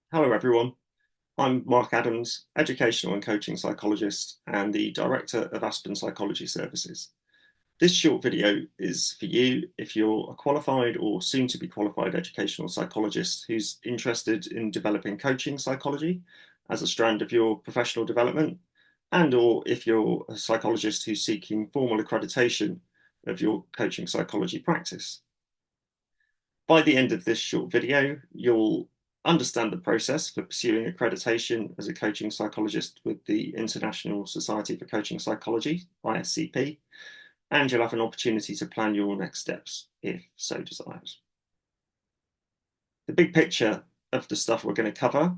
Hello, everyone. I'm Mark Adams, Educational and Coaching Psychologist and the Director of Aspen Psychology Services. This short video is for you if you're a qualified or soon to be qualified educational psychologist who's interested in developing coaching psychology as a strand of your professional development, and or if you're a psychologist who's seeking formal accreditation of your coaching psychology practice. By the end of this short video, you'll understand the process for pursuing accreditation as a coaching psychologist with the International Society for Coaching Psychology, ISCP, and you'll have an opportunity to plan your next steps if so desired. The big picture of the stuff we're going to cover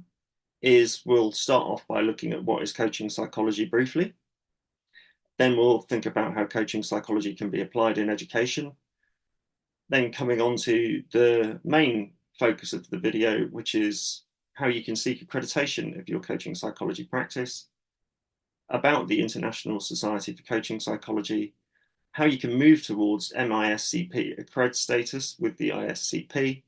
is we'll start off by looking at what is coaching psychology briefly. Then we'll think about how coaching psychology can be applied in education. Then coming on to the main focus of the video, which is how you can seek accreditation of your coaching psychology practice, about the International Society for Coaching Psychology, how you can move towards MISCP accred status with the ISCP,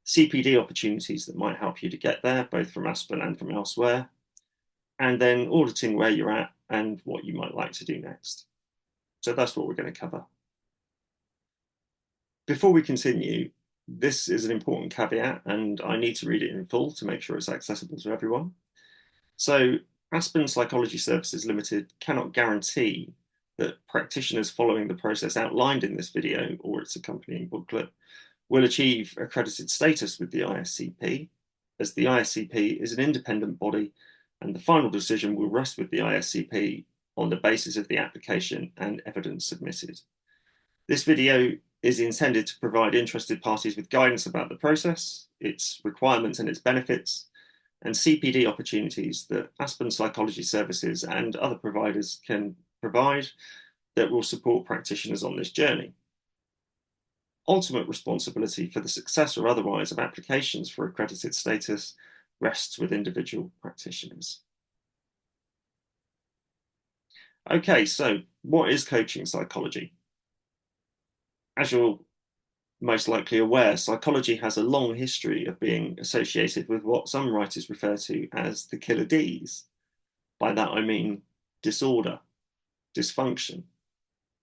CPD opportunities that might help you to get there, both from Aspen and from elsewhere, and then auditing where you're at and what you might like to do next. So that's what we're going to cover. Before we continue, this is an important caveat, and I need to read it in full to make sure it's accessible to everyone. So, Aspen Psychology Services Limited cannot guarantee that practitioners following the process outlined in this video or its accompanying booklet will achieve accredited status with the ISCP, as the ISCP is an independent body and the final decision will rest with the ISCP on the basis of the application and evidence submitted. This video is intended to provide interested parties with guidance about the process, its requirements and its benefits, and CPD opportunities that Aspen Psychology Services and other providers can provide that will support practitioners on this journey. Ultimate responsibility for the success or otherwise of applications for accredited status rests with individual practitioners. Okay, so what is coaching psychology? As you're most likely aware, psychology has a long history of being associated with what some writers refer to as the killer Ds. By that I mean disorder, dysfunction,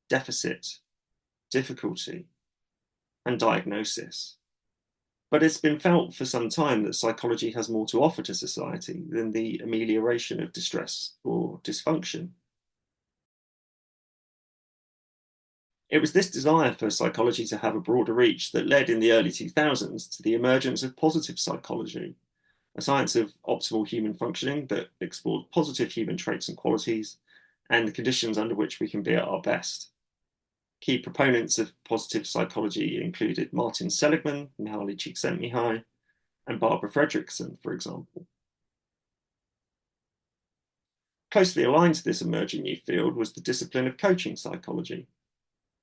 deficit, difficulty, and diagnosis. But it's been felt for some time that psychology has more to offer to society than the amelioration of distress or dysfunction. It was this desire for psychology to have a broader reach that led in the early 2000s to the emergence of positive psychology, a science of optimal human functioning that explored positive human traits and qualities and the conditions under which we can be at our best. Key proponents of positive psychology included Martin Seligman, Mihaly Csikszentmihalyi, and Barbara Fredrickson, for example. Closely aligned to this emerging new field was the discipline of coaching psychology.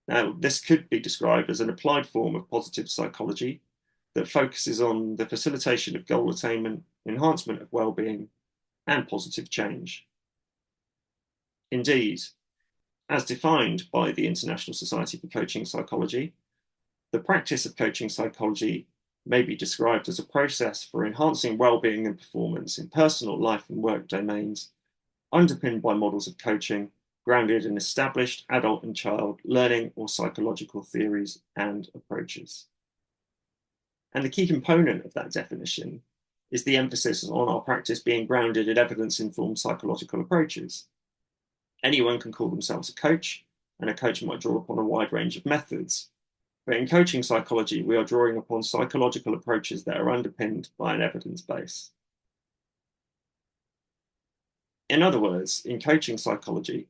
Now, this could be described as an applied form of positive psychology that focuses on the facilitation of goal attainment, enhancement of well-being, and positive change. Indeed, as defined by the International Society for Coaching Psychology, the practice of coaching psychology may be described as a process for enhancing well-being and performance in personal life and work domains, underpinned by models of coaching grounded in established adult and child learning or psychological theories and approaches. And the key component of that definition is the emphasis on our practice being grounded in evidence-informed psychological approaches. Anyone can call themselves a coach, and a coach might draw upon a wide range of methods. But in coaching psychology, we are drawing upon psychological approaches that are underpinned by an evidence base. In other words, in coaching psychology,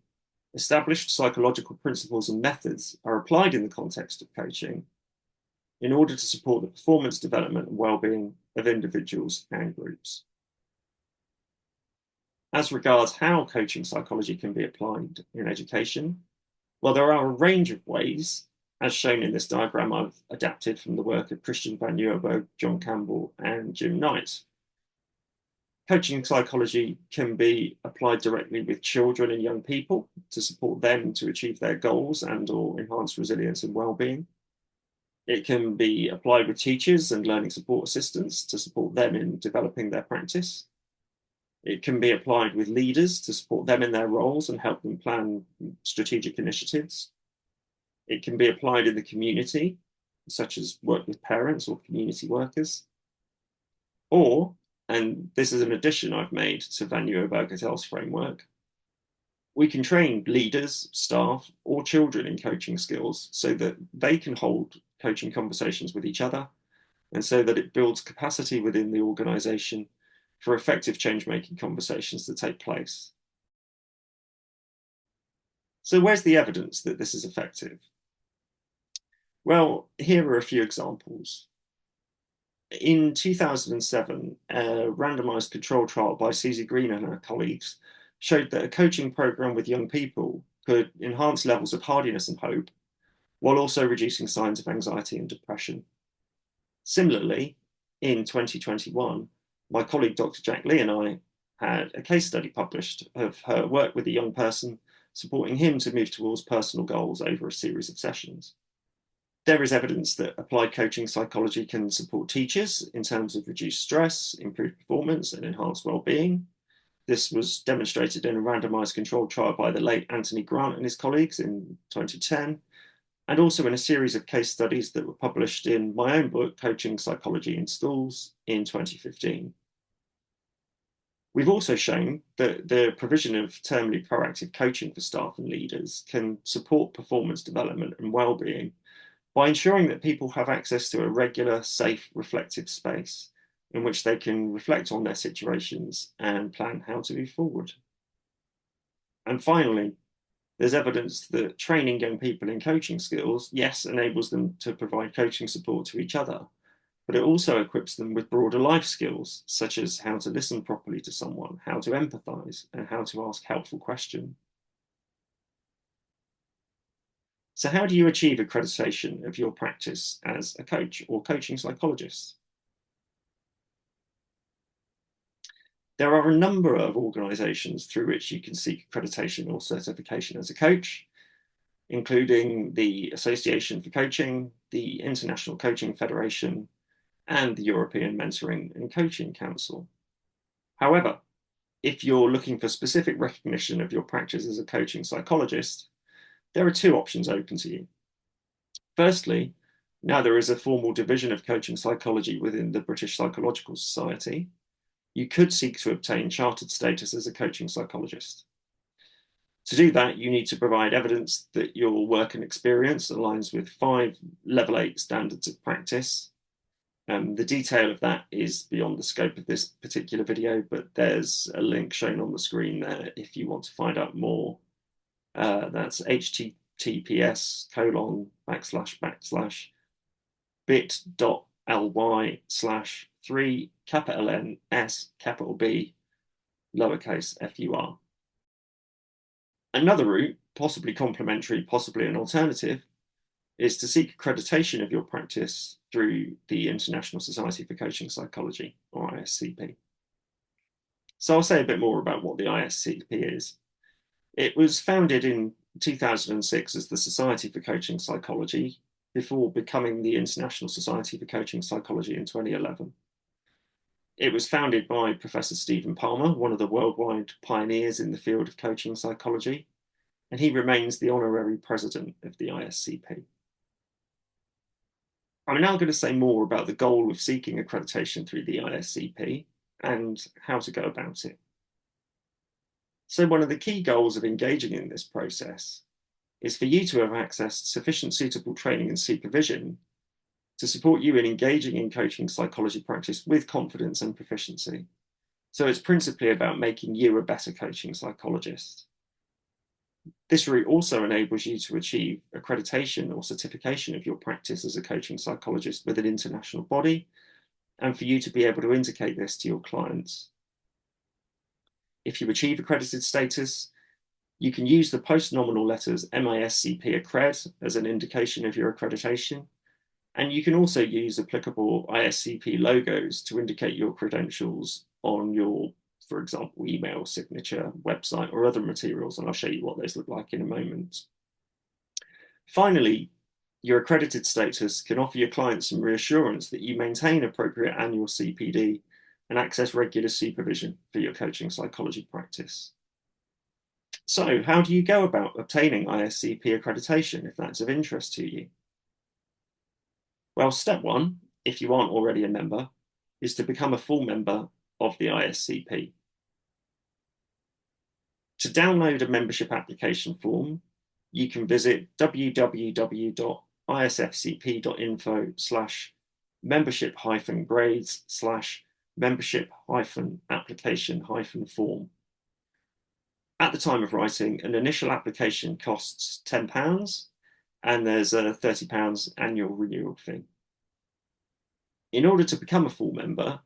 established psychological principles and methods are applied in the context of coaching in order to support the performance development and well-being of individuals and groups. As regards how coaching psychology can be applied in education, well, there are a range of ways, as shown in this diagram I've adapted from the work of Christian van Nieuwenburg, John Campbell, and Jim Knight. Coaching psychology can be applied directly with children and young people to support them to achieve their goals and or enhance resilience and well-being. It can be applied with teachers and learning support assistants to support them in developing their practice. It can be applied with leaders to support them in their roles and help them plan strategic initiatives. It can be applied in the community, such as work with parents or community workers. Or, and this is an addition I've made to Vanua Bergatel's framework, we can train leaders, staff, or children in coaching skills so that they can hold coaching conversations with each other, and so that it builds capacity within the organization for effective change-making conversations to take place. So where's the evidence that this is effective? Well, here are a few examples. In 2007, a randomized control trial by Susie Green and her colleagues showed that a coaching program with young people could enhance levels of hardiness and hope, while also reducing signs of anxiety and depression. Similarly, in 2021, my colleague Dr. Jack Lee and I had a case study published of her work with a young person, supporting him to move towards personal goals over a series of sessions. There is evidence that applied coaching psychology can support teachers in terms of reduced stress, improved performance, and enhanced well-being. This was demonstrated in a randomized controlled trial by the late Anthony Grant and his colleagues in 2010, and also in a series of case studies that were published in my own book, Coaching Psychology in Schools, in 2015. We've also shown that the provision of terminally proactive coaching for staff and leaders can support performance development and well-being by ensuring that people have access to a regular, safe, reflective space in which they can reflect on their situations and plan how to move forward. And finally, there's evidence that training young people in coaching skills, yes, enables them to provide coaching support to each other, but it also equips them with broader life skills, such as how to listen properly to someone, how to empathize, and how to ask helpful questions. So how do you achieve accreditation of your practice as a coach or coaching psychologist? There are a number of organizations through which you can seek accreditation or certification as a coach, including the Association for Coaching, the International Coaching Federation, and the European Mentoring and Coaching Council. However, if you're looking for specific recognition of your practice as a coaching psychologist, there are two options open to you. Firstly, now there is a formal division of coaching psychology within the British Psychological Society, you could seek to obtain chartered status as a coaching psychologist. To do that, you need to provide evidence that your work and experience aligns with 5 level 8 standards of practice. The detail of that is beyond the scope of this particular video, but there's a link shown on the screen there if you want to find out more. That's https://bit.ly/3 B FUR. Another route, possibly complementary, possibly an alternative, is to seek accreditation of your practice through the International Society for Coaching Psychology, or ISCP. So I'll say a bit more about what the ISCP is. It was founded in 2006 as the Society for Coaching Psychology, before becoming the International Society for Coaching Psychology in 2011. It was founded by Professor Stephen Palmer, one of the worldwide pioneers in the field of coaching psychology, and he remains the honorary president of the ISCP. I'm now going to say more about the goal of seeking accreditation through the ISCP and how to go about it. So one of the key goals of engaging in this process is for you to have accessed sufficient suitable training and supervision to support you in engaging in coaching psychology practice with confidence and proficiency. So it's principally about making you a better coaching psychologist. This route also enables you to achieve accreditation or certification of your practice as a coaching psychologist with an international body, and for you to be able to indicate this to your clients. If you achieve accredited status, you can use the post-nominal letters MISCP Accred as an indication of your accreditation, and you can also use applicable ISCP logos to indicate your credentials on your, for example, email signature, website, or other materials, and I'll show you what those look like in a moment. Finally, Your accredited status can offer your clients some reassurance that you maintain appropriate annual CPD and access regular supervision for your coaching psychology practice. So, how do you go about obtaining ISCP accreditation if that's of interest to you? Well, step one, if you aren't already a member, is to become a full member of the ISCP. To download a membership application form, you can visit www.isfcp.info/membership-grades/membership-application-form. At the time of writing, an initial application costs £10 and there's a £30 annual renewal fee. In order to become a full member,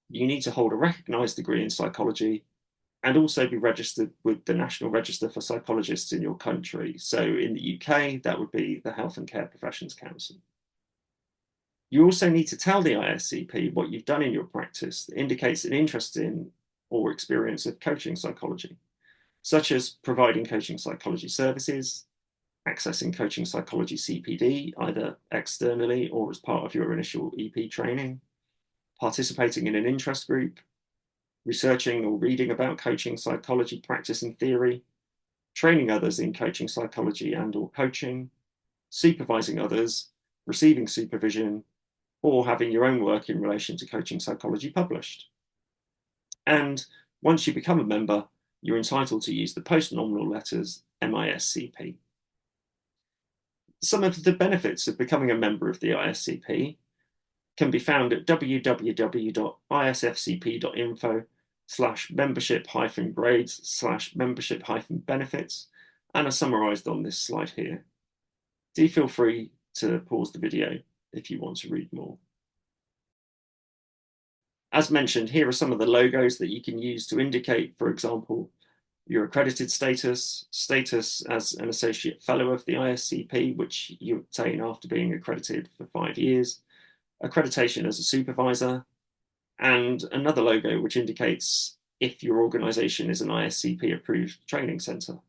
you need to hold a recognised degree in psychology and also be registered with the National Register for Psychologists in your country. So in the UK, that would be the Health and Care Professions Council. You also need to tell the ISCP what you've done in your practice that indicates an interest in or experience of coaching psychology, such as providing coaching psychology services, accessing coaching psychology CPD, either externally or as part of your initial EP training, participating in an interest group, researching or reading about coaching psychology practice and theory, training others in coaching psychology and/or coaching, supervising others, receiving supervision, or having your own work in relation to coaching psychology published. And once you become a member, you're entitled to use the post-nominal letters MISCP. Some of the benefits of becoming a member of the ISCP can be found at www.isfcp.info/membership-grades/membership-benefits and are summarised on this slide here. Do feel free to pause the video if you want to read more. As mentioned, here are some of the logos that you can use to indicate, for example, your accredited status, status as an associate fellow of the ISCP, which you obtain after being accredited for 5 years, accreditation as a supervisor, and another logo which indicates if your organisation is an ISCP approved training centre,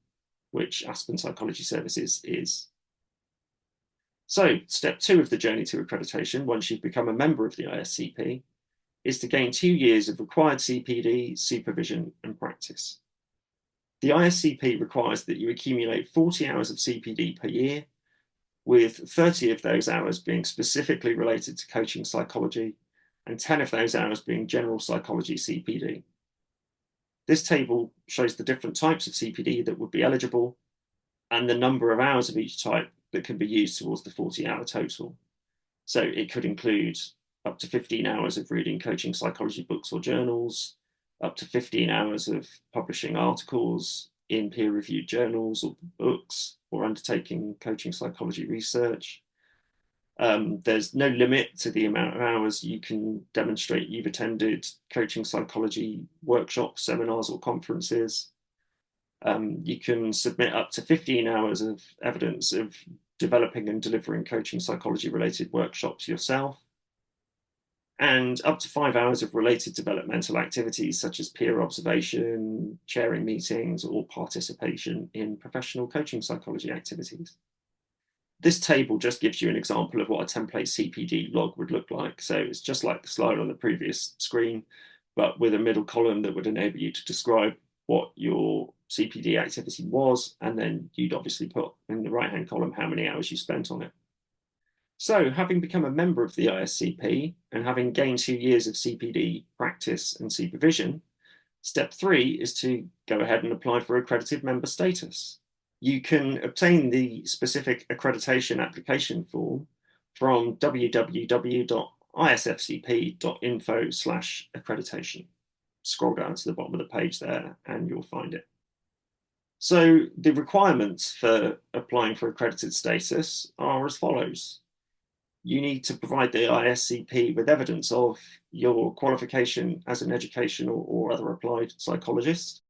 which Aspen Psychology Services is. So, step 2 of the journey to accreditation, once you've become a member of the ISCP, is to gain 2 years of required CPD, supervision, and practice. The ISCP requires that you accumulate 40 hours of CPD per year, with 30 of those hours being specifically related to coaching psychology and 10 of those hours being general psychology CPD. This table shows the different types of CPD that would be eligible and the number of hours of each type that can be used towards the 40-hour total. So it could include up to 15 hours of reading coaching psychology books or journals, up to 15 hours of publishing articles in peer-reviewed journals or books, or undertaking coaching psychology research. There's no limit to the amount of hours you can demonstrate you've attended coaching psychology workshops, seminars, or conferences. You can submit up to 15 hours of evidence of developing and delivering coaching psychology related workshops yourself, and up to 5 hours of related developmental activities such as peer observation, chairing meetings, or participation in professional coaching psychology activities. This table just gives you an example of what a template CPD log would look like. So it's just like the slide on the previous screen, but with a middle column that would enable you to describe what your CPD activity was, and then you'd obviously put in the right-hand column how many hours you spent on it. So, having become a member of the ISCP and having gained 2 years of CPD practice and supervision, step 3 is to go ahead and apply for accredited member status. You can obtain the specific accreditation application form from www.isfcp.info/accreditation. Scroll down to the bottom of the page there and you'll find it. So the requirements for applying for accredited status are as follows. You need to provide the ISCP with evidence of your qualification as an educational or other applied psychologist.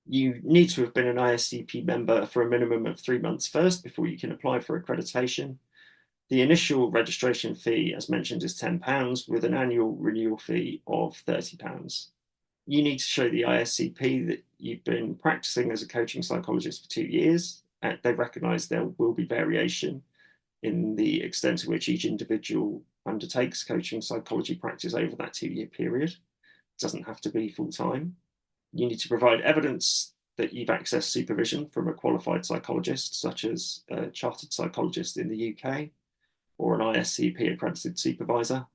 You need to have been an ISCP member for a minimum of 3 months first before you can apply for accreditation. The initial registration fee, as mentioned, is £10 with an annual renewal fee of £30. You need to show the ISCP that you've been practicing as a coaching psychologist for 2 years. They recognise there will be variation in the extent to which each individual undertakes coaching psychology practice over that 2-year period. It doesn't have to be full-time. You need to provide evidence that you've accessed supervision from a qualified psychologist, such as a chartered psychologist in the UK or an ISCP accredited supervisor.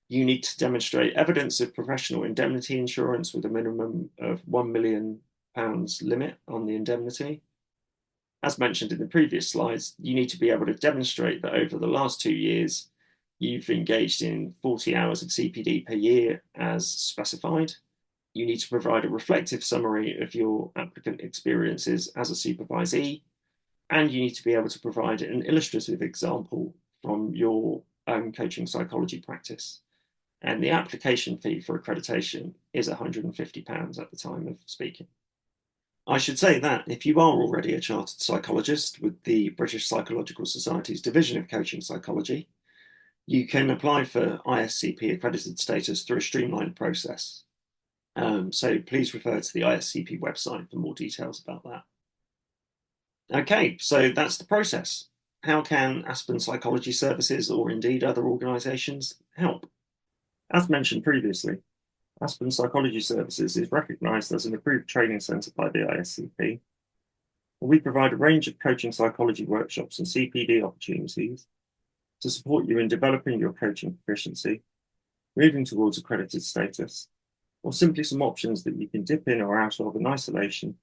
You need to demonstrate evidence of professional indemnity insurance with a minimum of £1 million limit on the indemnity. As mentioned in the previous slides, you need to be able to demonstrate that over the last 2 years, you've engaged in 40 hours of CPD per year as specified. You need to provide a reflective summary of your applicant experiences as a supervisee, and you need to be able to provide an illustrative example from your own coaching psychology practice. And the application fee for accreditation is £150 at the time of speaking. I should say that if you are already a chartered psychologist with the British Psychological Society's Division of Coaching Psychology, you can apply for ISCP accredited status through a streamlined process. So please refer to the ISCP website for more details about that. Okay, so that's the process. How can Aspen Psychology Services, or indeed other organisations, help? As mentioned previously, Aspen Psychology Services is recognised as an approved training centre by the ISCP. We provide a range of coaching psychology workshops and CPD opportunities to support you in developing your coaching proficiency, moving towards accredited status, or simply some options that you can dip in or out of in isolation,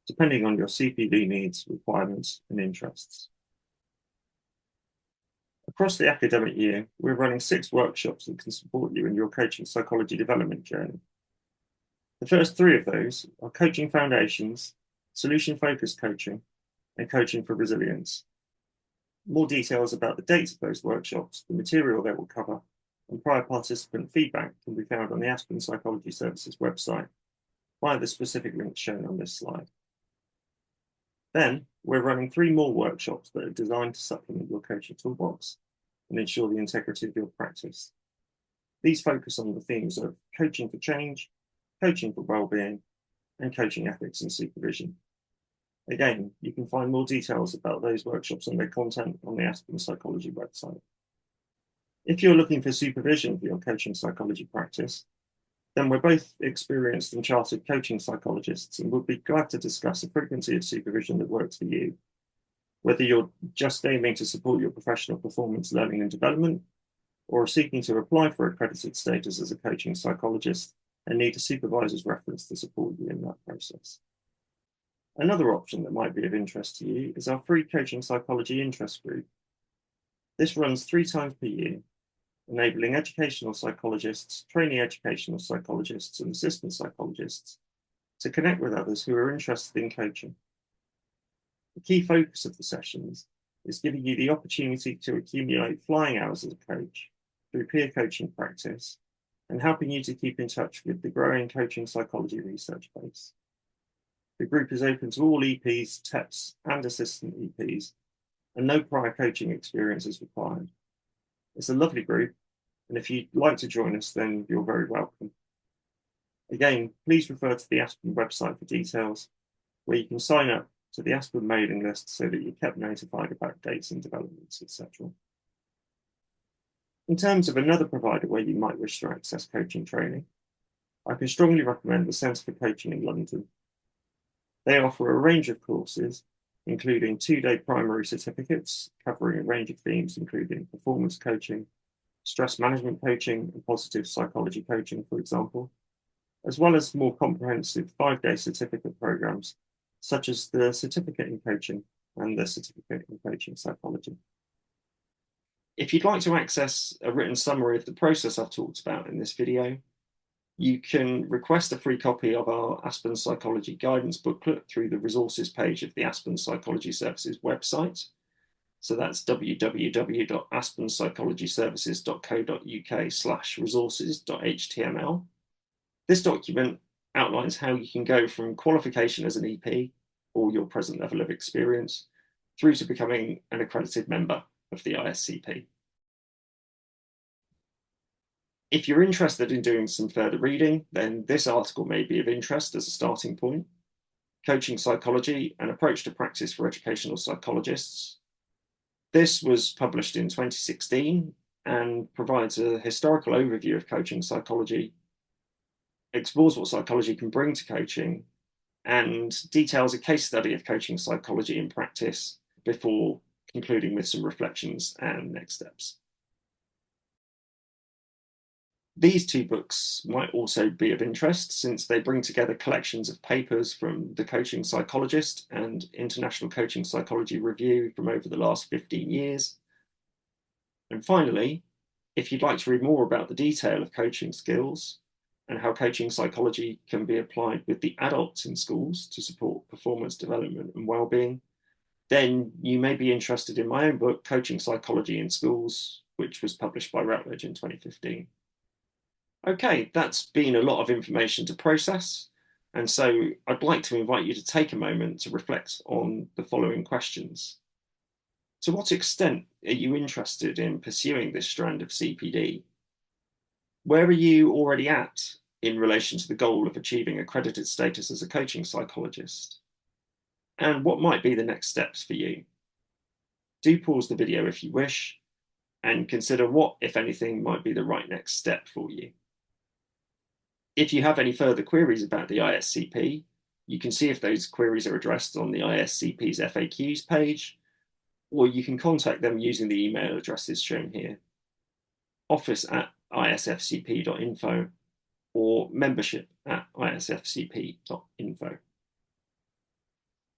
depending on your CPD needs, requirements, and interests. Across the academic year, we're running 6 workshops that can support you in your coaching psychology development journey. The first 3 of those are Coaching Foundations, Solution-Focused Coaching, and Coaching for Resilience. More details about the dates of those workshops, the material they will cover, and prior participant feedback can be found on the Aspen Psychology Services website via the specific links shown on this slide. Then, we're running 3 more workshops that are designed to supplement your coaching toolbox and ensure the integrity of your practice. These focus on the themes of coaching for change, coaching for well-being, and coaching ethics and supervision. Again, you can find more details about those workshops and their content on the Aspen Psychology website. If you're looking for supervision for your coaching psychology practice, then we're both experienced and chartered coaching psychologists and would be glad to discuss a frequency of supervision that works for you. Whether you're just aiming to support your professional performance, learning and development, or are seeking to apply for accredited status as a coaching psychologist and need a supervisor's reference to support you in that process. Another option that might be of interest to you is our free coaching psychology interest group. This runs 3 times per year, enabling educational psychologists, trainee educational psychologists, and assistant psychologists to connect with others who are interested in coaching. The key focus of the sessions is giving you the opportunity to accumulate flying hours as a coach through peer coaching practice and helping you to keep in touch with the growing coaching psychology research base. The group is open to all EPs, TEPs, and assistant EPs, and no prior coaching experience is required. It's a lovely group, and if you'd like to join us, then you're very welcome. Again, please refer to the Aspen website for details, where you can sign up to the Aspen mailing list so that you're kept notified about dates and developments, etc. In terms of another provider where you might wish to access coaching training, I can strongly recommend the Centre for Coaching in London. They offer a range of courses, including 2-day primary certificates covering a range of themes, including performance coaching, stress management coaching, and positive psychology coaching, for example, as well as more comprehensive 5-day certificate programs, such as the Certificate in Coaching and the Certificate in Coaching Psychology. If you'd like to access a written summary of the process I've talked about in this video, you can request a free copy of our Aspen Psychology Guidance booklet through the resources page of the Aspen Psychology Services website. So that's www.aspenpsychologyservices.co.uk/resources.html. This document outlines how you can go from qualification as an EP, or your present level of experience, through to becoming an accredited member of the ISCP. If you're interested in doing some further reading, then this article may be of interest as a starting point. Coaching Psychology, an approach to practice for educational psychologists. This was published in 2016 and provides a historical overview of coaching psychology, explores what psychology can bring to coaching, and details a case study of coaching psychology in practice before concluding with some reflections and next steps. These two books might also be of interest since they bring together collections of papers from the Coaching Psychologist and International Coaching Psychology Review from over the last 15 years. And finally, if you'd like to read more about the detail of coaching skills and how coaching psychology can be applied with the adults in schools to support performance development and well-being, then you may be interested in my own book, Coaching Psychology in Schools, which was published by Routledge in 2015. Okay, that's been a lot of information to process. And so I'd like to invite you to take a moment to reflect on the following questions. To what extent are you interested in pursuing this strand of CPD? Where are you already at in relation to the goal of achieving accredited status as a coaching psychologist? And what might be the next steps for you? Do pause the video if you wish and consider what, if anything, might be the right next step for you. If you have any further queries about the ISCP, you can see if those queries are addressed on the ISCP's FAQs page, or you can contact them using the email addresses shown here: office@isfcp.info or membership@isfcp.info.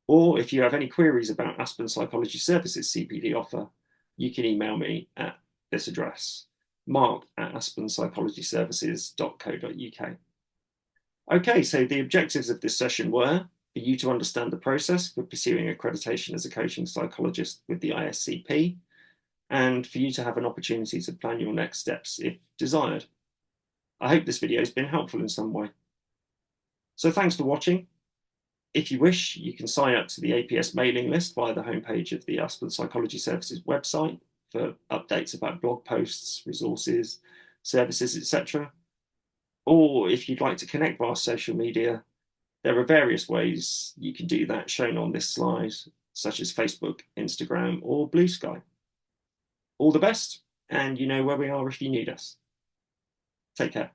Or if you have any queries about Aspen Psychology Services CPD offer, you can email me at this address, mark@aspenpsychologyservices.co.uk. Okay, so the objectives of this session were for you to understand the process for pursuing accreditation as a coaching psychologist with the ISCP, and for you to have an opportunity to plan your next steps if desired. I hope this video has been helpful in some way. So thanks for watching. If you wish, you can sign up to the APS mailing list via the homepage of the Aspen Psychology Services website for updates about blog posts, resources, services, etc. Or if you'd like to connect via social media, there are various ways you can do that shown on this slide, such as Facebook, Instagram, or Blue Sky. All the best, and you know where we are if you need us. Take care.